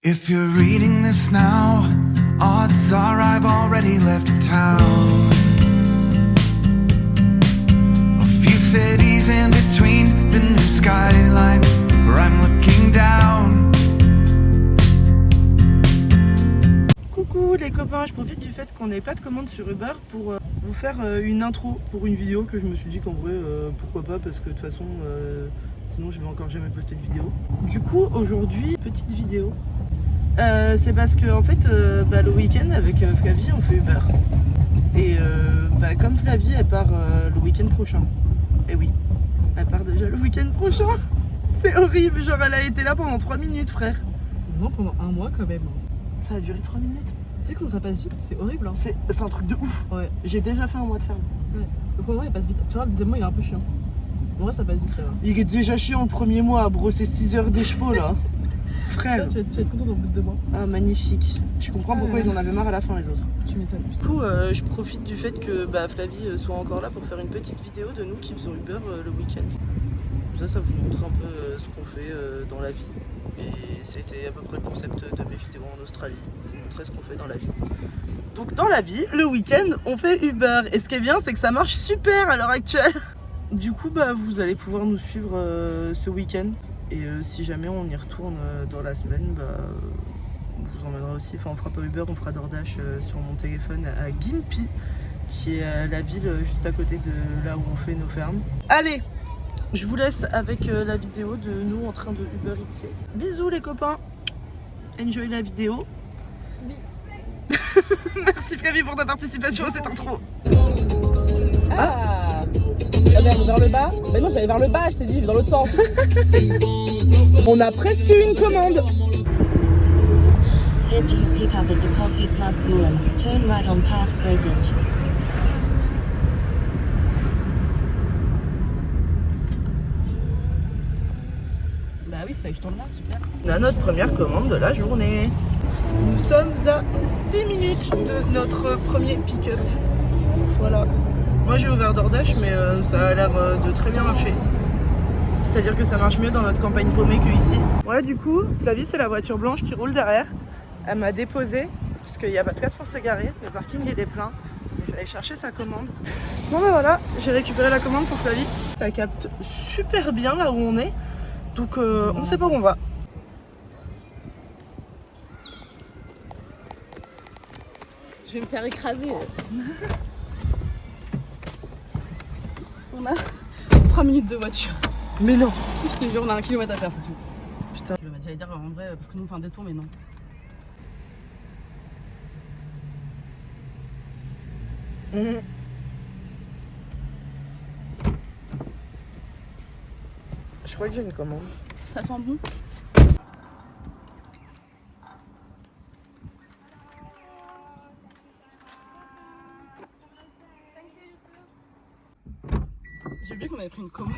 If you're reading this now, odds are I've already left town. A few cities in between the new skyline where I'm looking down. Coucou les copains, je profite du fait qu'on n'ait pas de commande sur Uber pour vous faire une intro pour une vidéo que je me suis dit qu'en vrai pourquoi pas, parce que de toute façon sinon je vais encore jamais poster de vidéo. Du coup aujourd'hui petite vidéo. C'est parce que en fait le week-end avec Flavie on fait Uber et comme Flavie elle part le week-end prochain, et oui elle part déjà le week-end prochain. C'est horrible, genre elle a été là pendant 3 minutes frère. Non, pendant un mois quand même. Ça a duré 3 minutes. Tu sais comment ça passe vite, c'est horrible hein. C'est un truc de ouf. Ouais. J'ai déjà fait un mois de ferme. Ouais. Le premier mois il passe vite. Tu vois, le deuxième mois il est un peu chiant. En vrai ça passe vite ça va. Il est déjà chiant le premier mois à brosser 6 heures des chevaux là. Frère. Tu vas être content au bout de 2 mois. Ah magnifique. Je comprends pourquoi ils en avaient marre à la fin les autres. Tu m'étonnes. Du coup je profite du fait que Flavie soit encore là pour faire une petite vidéo de nous qui faisons Uber le week-end. Ça vous montre un peu ce qu'on fait dans la vie. Et c'était à peu près le concept de mes vidéos en Australie. Vous montrer ce qu'on fait dans la vie. Donc dans la vie, le week-end, on fait Uber. Et ce qui est bien, c'est que ça marche super à l'heure actuelle. Du coup, vous allez pouvoir nous suivre ce week-end. Et si jamais on y retourne dans la semaine, on vous emmènera aussi. Enfin, on fera pas Uber, on fera DoorDash sur mon téléphone à Gympie, qui est la ville juste à côté de là où on fait nos fermes. Allez! Je vous laisse avec la vidéo de nous en train de Uber Eats. Bisous les copains. Enjoy la vidéo. Oui. Merci Flavie pour ta participation à cette intro. Ah vers le bas. Bah non, j'allais vers le bas, je t'ai dit, dans l'autre sens. On a presque une commande. Head to your pickup at the Coffee Club Coolum. Turn right on Park Crescent. Bah oui, ça fait que je tourne là, super. On a notre première commande de la journée. Nous sommes à 6 minutes de notre premier pick-up. Voilà. Moi j'ai ouvert DoorDash mais ça a l'air de très bien marcher. C'est-à-dire que ça marche mieux dans notre campagne paumée que ici. Ouais, du coup, Flavie c'est la voiture blanche qui roule derrière. Elle m'a déposé parce qu'il n'y a pas de place pour se garer. Le parking il est plein. Je vais aller chercher sa commande. Bon voilà, j'ai récupéré la commande pour Flavie. Ça capte super bien là où on est. Donc on sait pas où on va. Je vais me faire écraser. On a 3 minutes de voiture. Mais non. Si je te jure, on a 1 kilomètre à faire, c'est tout. Putain. J'allais dire en vrai, parce que nous on fait un détour, mais non. Je crois que j'ai une commande. Ça sent bon. J'ai oublié qu'on avait pris une commande.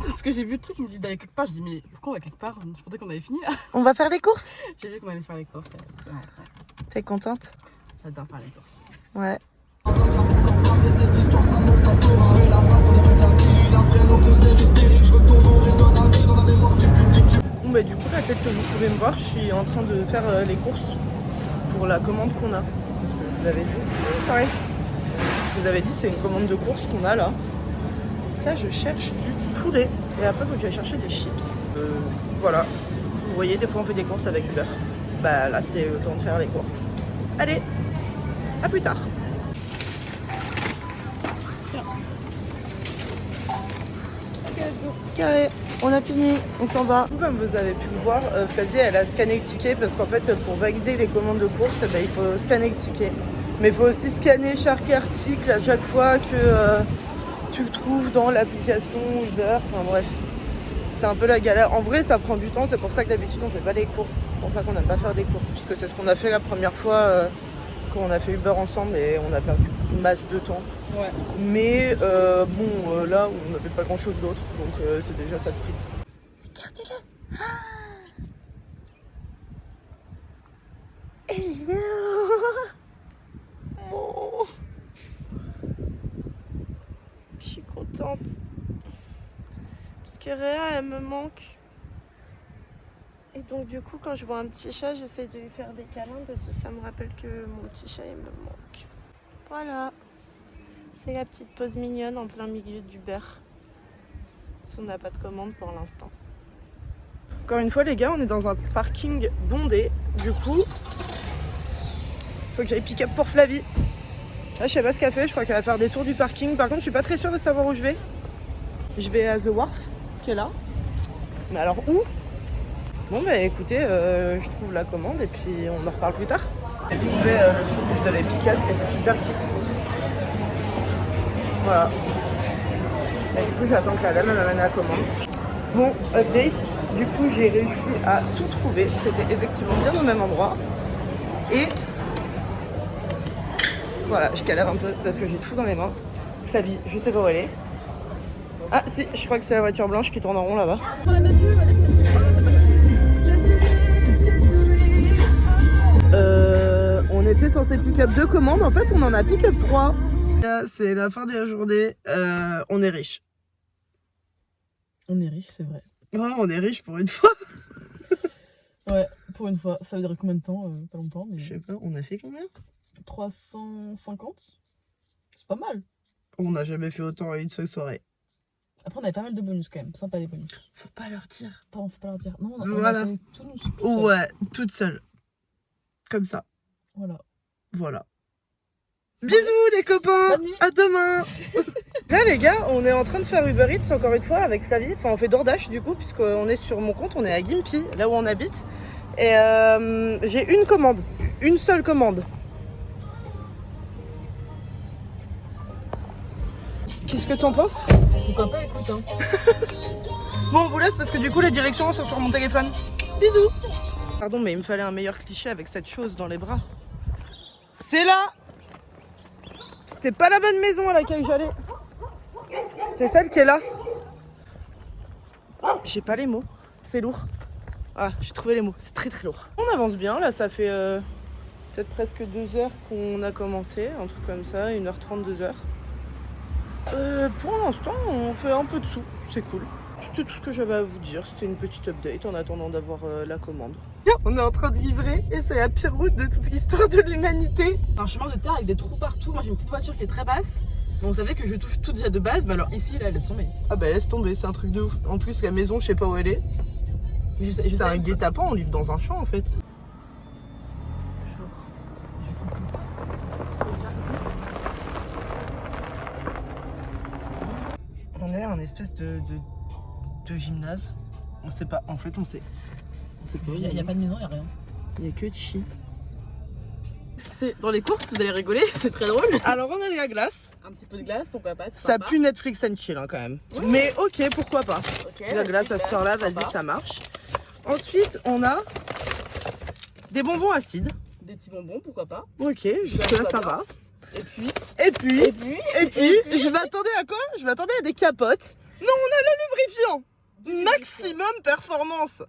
Parce que j'ai vu le truc, il me dit d'aller quelque part. Je dis mais pourquoi on va quelque part? Je pensais qu'on avait fini là. On va faire les courses. J'ai vu qu'on allait faire les courses. Ouais. T'es contente? J'adore faire les courses. Ouais. Bon du coup là peut-être que vous pouvez me voir, je suis en train de faire les courses pour la commande qu'on a. Parce que je vous avais dit, c'est vrai. Je vous avais dit c'est une commande de courses qu'on a là. Là je cherche du poulet et après il faut que j'aille chercher des chips. Voilà. Vous voyez des fois on fait des courses avec Uber. Là c'est le temps de faire les courses. Allez, à plus tard. Carré, on a fini, on s'en va. Comme vous avez pu le voir, Flavie elle a scanné le ticket parce qu'en fait pour valider les commandes de course, il faut scanner le ticket. Mais il faut aussi scanner chaque article à chaque fois que tu le trouves dans l'application Uber. Enfin bref, c'est un peu la galère. En vrai ça prend du temps, c'est pour ça que d'habitude on fait pas les courses. C'est pour ça qu'on n'aime pas faire des courses. Puisque c'est ce qu'on a fait la première fois quand on a fait Uber ensemble et on a perdu une masse de temps. Ouais. Mais là on n'avait pas grand chose d'autre, donc c'est déjà ça de prix. Regardez-le. Hello. Oh. Je suis contente. Parce que Réa elle me manque. Et Donc du coup, quand je vois un petit chat, j'essaie de lui faire des câlins parce que ça me rappelle que mon petit chat, il me manque. Voilà. C'est la petite pause mignonne en plein milieu d'Uber. Si on n'a pas de commande pour l'instant. Encore une fois les gars, on est dans un parking bondé. Du coup, faut que j'aille pick up pour Flavie. Là je sais pas ce qu'elle fait, je crois qu'elle va faire des tours du parking. Par contre je suis pas très sûre de savoir où je vais. Je vais à The Wharf, qui est là. Mais alors où? Bon bah écoutez, je trouve la commande et puis on en reparle plus tard. J'ai trouvé le truc que je devais pick up et c'est super kicks. Voilà. Et du coup j'attends que la dame m'amène la commande. Bon, update, du coup j'ai réussi à tout trouver, c'était effectivement bien au même endroit. Et voilà, je galère un peu parce que j'ai tout dans les mains. Flavie, je sais pas où elle est. Ah si, je crois que c'est la voiture blanche qui tourne en rond là-bas. On était censé pick up 2 commandes, en fait on en a pick up 3. Là, c'est la fin de la journée, on est riche. On est riche, c'est vrai. Oh, on est riche pour une fois. Ouais, pour une fois. Ça veut dire combien de temps? Pas longtemps, mais... Je sais pas, on a fait combien? 350. C'est pas mal. On n'a jamais fait autant à une seule soirée. Après, on avait pas mal de bonus quand même. Sympa les bonus. Faut pas leur dire. Pardon, faut pas leur dire. Non, on a Voilà. fait tout nous. Tout seul. Ouais, toute seule. Comme ça. Voilà. Voilà. Bisous les copains. Bonne nuit. À demain. Là les gars, on est en train de faire Uber Eats encore une fois avec Flavie. Enfin on fait DoorDash du coup puisqu'on est sur mon compte, on est à Gympie, là où on habite. Et j'ai une commande, une seule commande. Qu'est-ce que t'en penses? Pourquoi pas, écoute, hein. Bon, on vous laisse parce que du coup les directions sont sur mon téléphone. Bisous. Pardon, mais il me fallait un meilleur cliché avec cette chose dans les bras. C'est là. C'était pas la bonne maison à laquelle j'allais. C'est celle qui est là. J'ai pas les mots. C'est lourd. Ah, j'ai trouvé les mots. C'est très très lourd. On avance bien. Là, ça fait peut-être presque 2 heures qu'on a commencé. Un truc comme ça. 1h30, 2 heures. Pour l'instant, on fait un peu de sous. C'est cool. C'était tout ce que j'avais à vous dire. C'était une petite update en attendant d'avoir la commande. On est en train de livrer et c'est la pire route de toute l'histoire de l'humanité. Un chemin de terre avec des trous partout. Moi, j'ai une petite voiture qui est très basse. Donc, vous savez que je touche tout déjà de base. Mais alors, ici, là, laisse tomber. Ah bah laisse tomber, c'est un truc de ouf. En plus, la maison, je sais pas où elle est. C'est un guet-apens, on livre dans un champ en fait. On est en espèce de gymnase. On sait pas, en fait on sait pas. Il n'y a pas de maison, il n'y a rien. Il y a que de chi. Dans les courses, vous allez rigoler, c'est très drôle. Alors on a de la glace. Un petit peu de glace, pourquoi pas. Ça pue Netflix and chill hein, quand même. Ouais. Mais ok, pourquoi pas. Okay, la glace à cette heure-là, vas-y, ça marche. Ensuite, on a des bonbons acides. Des petits bonbons, pourquoi pas. Ok, jusque là ça va. Et puis, je m'attendais à quoi? Je m'attendais à des capotes. Non, on a le lubrifiant. Maximum performance.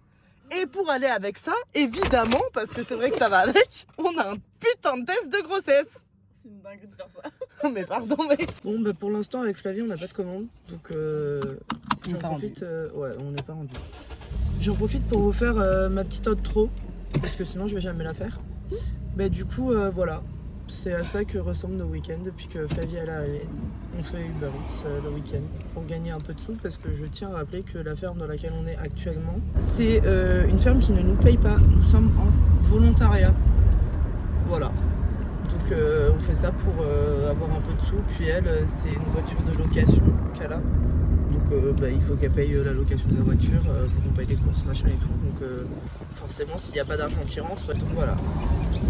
Et pour aller avec ça, évidemment, parce que c'est vrai que ça va avec, on a un putain de test de grossesse. C'est une dingue de faire ça. Mais pardon, mais... Bon, bah pour l'instant, avec Flavie, on n'a pas de commande. Donc, j'en profite... ouais, on n'est pas rendu. J'en profite pour vous faire ma petite outro, parce que sinon, je vais jamais la faire. Bah du coup, voilà. C'est à ça que ressemblent nos week-ends depuis que Flavie est arrivée. On fait Uber Eats le week-end pour gagner un peu de sous parce que je tiens à rappeler que la ferme dans laquelle on est actuellement, c'est une ferme qui ne nous paye pas. Nous sommes en volontariat. Voilà. Donc on fait ça pour avoir un peu de sous. Puis elle, c'est une voiture de location qu'elle a. Donc il faut qu'elle paye la location de la voiture, faut qu'on paye les courses, machin et tout. Donc forcément s'il n'y a pas d'argent qui rentre, donc voilà.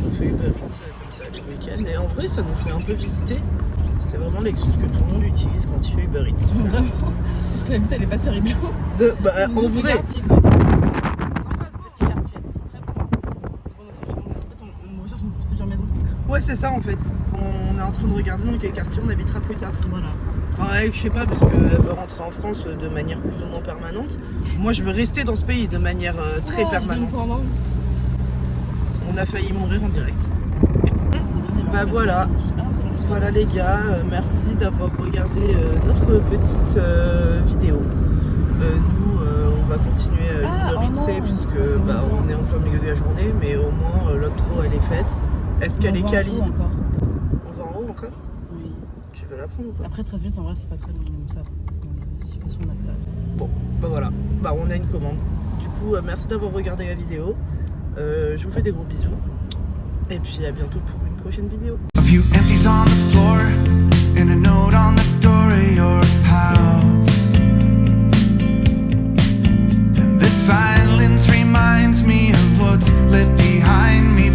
On fait Uber Eats comme ça les week-ends et en vrai ça nous fait un peu visiter. C'est vraiment l'excuse que tout le monde utilise quand il fait Uber Eats. Vraiment. Parce que la visite elle est pas terrible. En vrai. Petit quartier. On recherche une future maison. Ouais c'est ça en fait. On est en train de regarder dans quel quartier on habitera plus tard. Voilà. Enfin elle, je sais pas parce qu'elle veut rentrer en France de manière plus ou moins permanente. Moi je veux rester dans ce pays de manière très permanente. On a failli mourir en direct. Bah voilà. Voilà les gars, merci d'avoir regardé notre petite vidéo. Nous on va continuer Uber Eats non, puisque ça fait longtemps. on est en plein milieu de la journée, mais au moins l'octro elle est faite. Est-ce qu'elle est quali? Encore. On va en haut encore? Oui. Tu veux la prendre ou pas? Après 13 minutes, en vrai, c'est pas très long, donc ça va. De toute façon, on a que ça. Bon, bah voilà, bah on a une commande. Du coup, merci d'avoir regardé la vidéo. Je vous fais des gros bisous. Et puis à bientôt pour une prochaine vidéo. A few empties on the floor and a note on the door of your house. And this silence reminds me of what's left behind me.